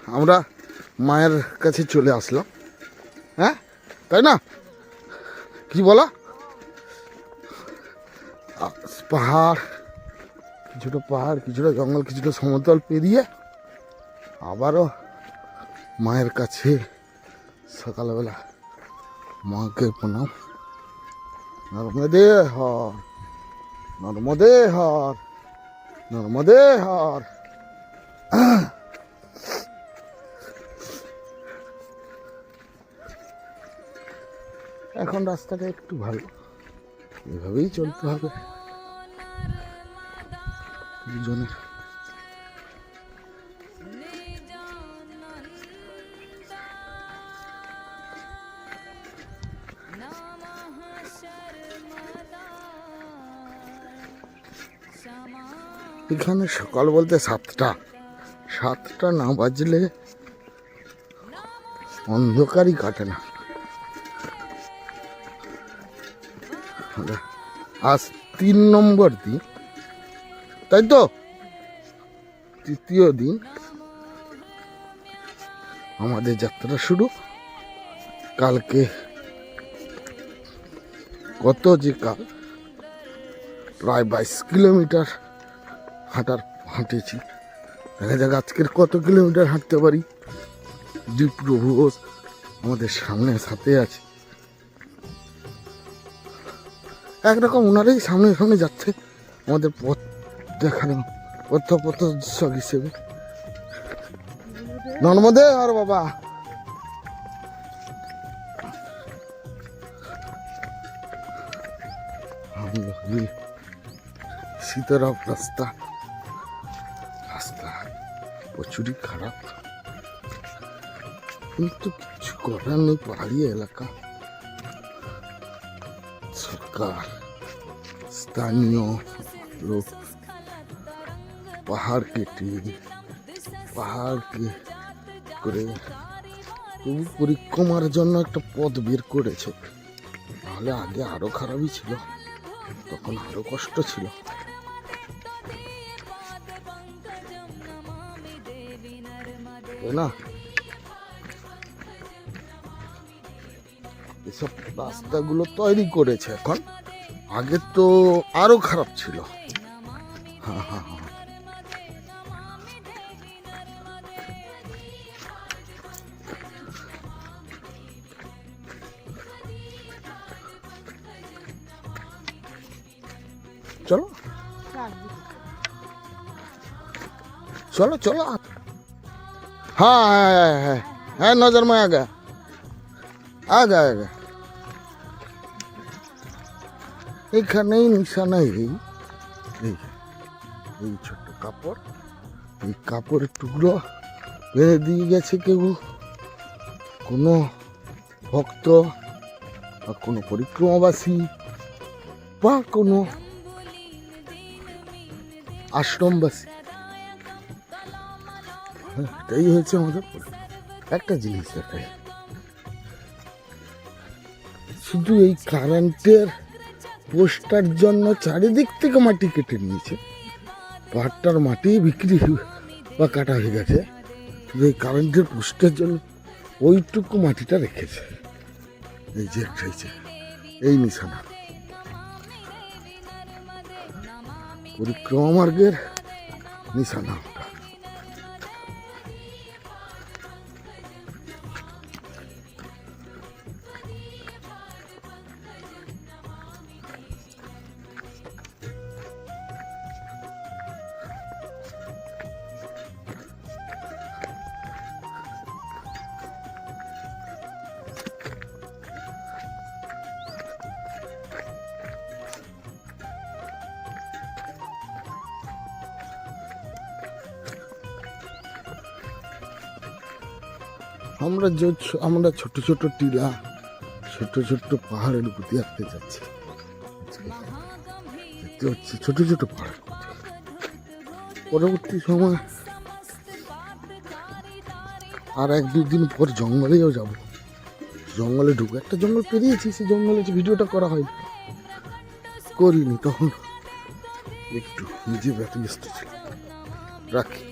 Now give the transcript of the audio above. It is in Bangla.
আমরা মায়ের কাছে চলে আসলাম, হ্যাঁ তাই না? কি বলো? পাহাড়, কিছুটা পাহাড়, কিছুটা জঙ্গল, কিছুটা সমতল পেরিয়ে আবারও মায়ের কাছে সকালবেলা। মাকে প্রণাম। নর্মদে হর, নর্মদে হর, নর্মদে হর। এখন রাস্তাটা একটু ভালো, এভাবেই চলতে হবে দুজনের। এখানে সকাল বলতে 7টা না বাজলে অন্ধকারই কাটে না। আজ 3 নম্বর দিন, তাই তো? তৃতীয় দিন আমাদের যাত্রা শুরু। কালকে কত যে কাল প্রায় 22 কিলোমিটার হাঁটেছি। দেখা যাক আজকের কত কিলোমিটার হাঁটতে পারি। যে প্রভু আমাদের সামনে সাথে আছে, একরকম ওনারাই সামনে সামনে যাচ্ছে আমাদের পথ দেখানো, পথপ্রদর্শক হিসেবে। নর্মদে আর বাবা, শীতরাম রাস্তা প্রচুরই খারাপ, কিন্তু কিছু করার নেই। পাহাড়ি এলাকা, সরকার, স্থানীয় লোক পাহাড়কে করে তবু পরিক্রমার জন্য একটা পথ বের করেছে। নাহলে আগে আরো খারাপই ছিল, তখন আরো কষ্ট ছিল। না, এসব রাস্তাগুলো তৈরি করেছে এখন, আগে তো আরো খারাপ ছিল। হ্যাঁ, চলো চলো চলো। হ্যাঁ নজর में आ गया। এখানেই নিশানা। এই ছোট্ট কাপড়, এই কাপড়ের টুকরো বেঁধে দিয়ে গেছে কেউ, কোনো ভক্ত বা কোনো পরিক্রমাবাসী বা কোনো আশ্রমবাসী। এটাই হয়েছে আমাদের একটা জিনিস। এটাই শুধু এই কারেন্টের পোস্টার জন্য চারিদিক থেকে মাটি কেটে নিয়েছে। পাহাড়টার মাটি বিক্রি বা কাটা হয়ে গেছে, এই কারেন্টের পোস্টার জন্য ওইটুকু মাটিটা রেখেছে। এই যে এই নিশানা পরিক্রমা মার্গের নিশানা। আমরা ছোট ছোট টিলা, ছোট পাহাড়ের প্রতি আসতে যাচ্ছি। দেখতে হচ্ছে ছোট ছোট পাহাড়। পরবর্তী সময় আর 1-2 দিন পর জঙ্গলেও যাব। জঙ্গলে ঢুকে একটা জঙ্গল পেরিয়েছি, সেই জঙ্গলে ভিডিওটা করিনি, তখন একটু নিজে ব্যতিব্যস্ত ছিল। রাখি।